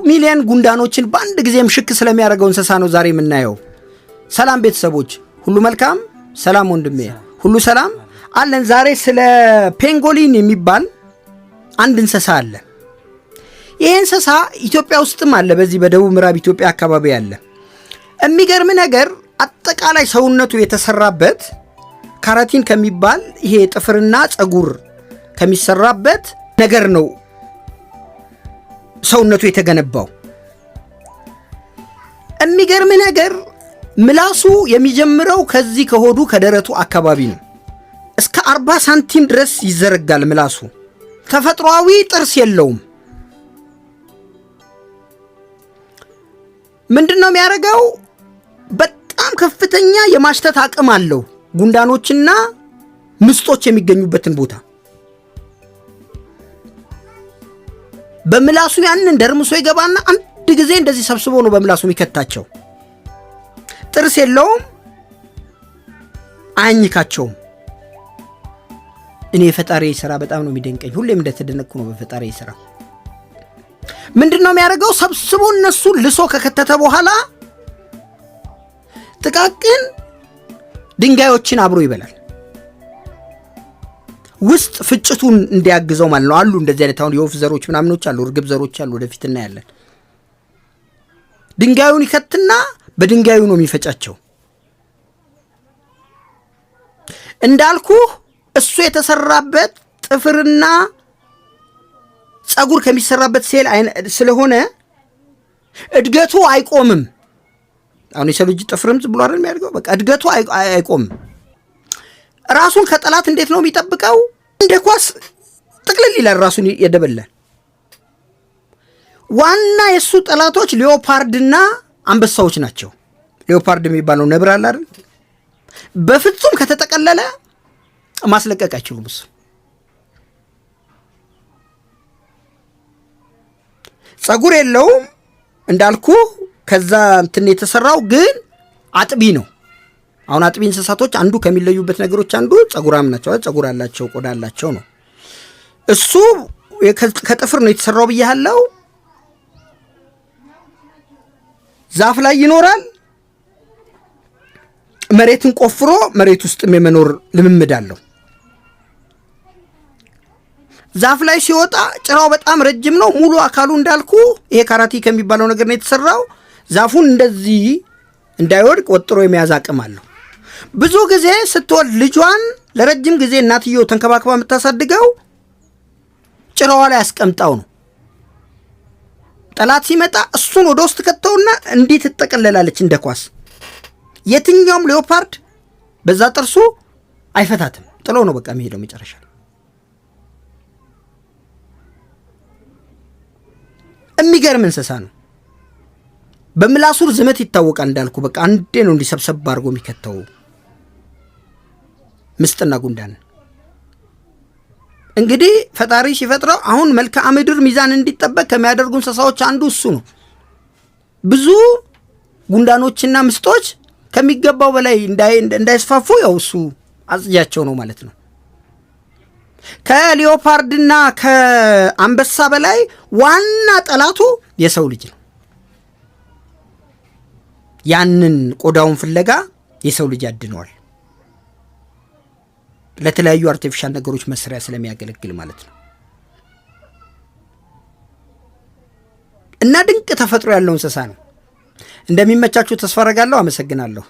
ሚሊዮን ጉንዳኖችን በአንድ ጊዜም ሽክ ስለሚያደርገው እንስሳ ነው ዛሬ የምናየው። ሰላም ቤተሰቦች፣ ሁሉ መልካም? ሰላም ወንድሜ፣ ሁሉ ሰላም አለን። ዛሬ ስለ ፔንጎሊን የሚባል አንድ እንስሳ አለ። ይህ እንስሳ ኢትዮጵያ ውስጥም አለ፣ በዚህ በደቡብ ምዕራብ ኢትዮጵያ አካባቢ አለ። የሚገርም ነገር አጠቃላይ ሰውነቱ የተሰራበት ካራቲን ከሚባል ይሄ ጥፍርና ፀጉር ከሚሰራበት ነገር ነው ሰውነቱ የተገነባው። የሚገርም ነገር ምላሱ የሚጀምረው ከዚህ ከሆዱ ከደረቱ አካባቢ ነው። እስከ 40 ሳንቲም ድረስ ይዘረጋል ምላሱ። ተፈጥሯዊ ጥርስ የለውም። ምንድነው የሚያደርገው? በጣም ከፍተኛ የማሽተት አቅም አለው። ጉንዳኖችና ምስጦች የሚገኙበትን ቦታ በምላሱ ያንን ደርምሶ ይገባና አንድ ጊዜ እንደዚህ ሰብስቦ ነው በምላሱ የሚከታቸው። ጥርስ የለውም፣ አያኝካቸውም። እኔ የፈጣሪ ስራ በጣም ነው የሚደንቀኝ። ሁሌም እንደተደነቅኩ ነው በፈጣሪ ስራ። ምንድነው የሚያደርገው? ሰብስቦ እነሱ ልሶ ከከተተ በኋላ ጥቃቅን ድንጋዮችን አብሮ ይበላል። ውስጥ ፍጭቱን እንዲያግዘው ማለት ነው። አሉ እንደዚህ አይነት አሁን የወፍ ዘሮች ምናምኖች አሉ፣ እርግብ ዘሮች አሉ፣ ወደፊት እናያለን። ድንጋዩን ይከትና በድንጋዩ ነው የሚፈጫቸው። እንዳልኩ እሱ የተሰራበት ጥፍርና ፀጉር ከሚሰራበት ሴል ስለሆነ እድገቱ አይቆምም። አሁን የሰው ልጅ ጥፍርም ብሎ አይደል የሚያድገው? በቃ እድገቱ አይቆምም። ራሱን ከጠላት እንዴት ነው የሚጠብቀው? እንደ ኳስ ጥቅልል ይላል፣ ራሱን ያደበላል። ዋና የሱ ጠላቶች ሌኦፓርድና አንበሳዎች ናቸው። ሌኦፓርድ የሚባለው ነብር አለ አይደል? በፍጹም ከተጠቀለለ ማስለቀቅ አይችሉም። እሱ ፀጉር የለውም እንዳልኩ። ከዛ እንትን የተሰራው ግን አጥቢ ነው። አሁን አጥቢ እንስሳቶች አንዱ ከሚለዩበት ነገሮች አንዱ ፀጉራም ናቸው። ፀጉር አላቸው፣ ቆዳ አላቸው ነው። እሱ ከጥፍር ነው የተሰራው ብያለሁ። ዛፍ ላይ ይኖራል። መሬትን ቆፍሮ መሬት ውስጥ የመኖር ልምምድ አለው። ዛፍ ላይ ሲወጣ ጭራው በጣም ረጅም ነው። ሙሉ አካሉ እንዳልኩ ይሄ ካራቲ ከሚባለው ነገር ነው የተሰራው። ዛፉን እንደዚህ እንዳይወድቅ ወጥሮ የሚያዝ አቅም አለው። ብዙ ጊዜ ስትወልድ ልጇን ለረጅም ጊዜ እናትየው ተንከባክባ የምታሳድገው ጭራዋ ላይ አስቀምጣው ነው። ጠላት ሲመጣ እሱን ወደ ውስጥ ከተውና እንዴት ትጠቀለላለች እንደ ኳስ። የትኛውም ሌኦፓርድ በዛ ጥርሱ አይፈታትም፣ ጥሎ ነው በቃ የሚሄደው መጨረሻ። የሚገርም እንስሳ ነው። በምላሱ ርዝመት ይታወቃል እንዳልኩ። በቃ አንዴ ነው እንዲሰብሰብ አድርጎ የሚከተው ምስጥና ጉንዳን። እንግዲህ ፈጣሪ ሲፈጥረው አሁን መልክዓ ምድር ሚዛን እንዲጠበቅ ከሚያደርጉ እንስሳዎች አንዱ እሱ ነው። ብዙ ጉንዳኖችና ምስጦች ከሚገባው በላይ እንዳይስፋፉ ያው እሱ አጽጃቸው ነው ማለት ነው። ከሊዮፓርድና ከአንበሳ በላይ ዋና ጠላቱ የሰው ልጅ ነው። ያንን ቆዳውን ፍለጋ የሰው ልጅ ያድነዋል። ለተለያዩ አርቲፊሻል ነገሮች መስሪያ ስለሚያገለግል ማለት ነው። እና ድንቅ ተፈጥሮ ያለው እንስሳ ነው። እንደሚመቻችሁ ተስፋ አደርጋለሁ። አመሰግናለሁ።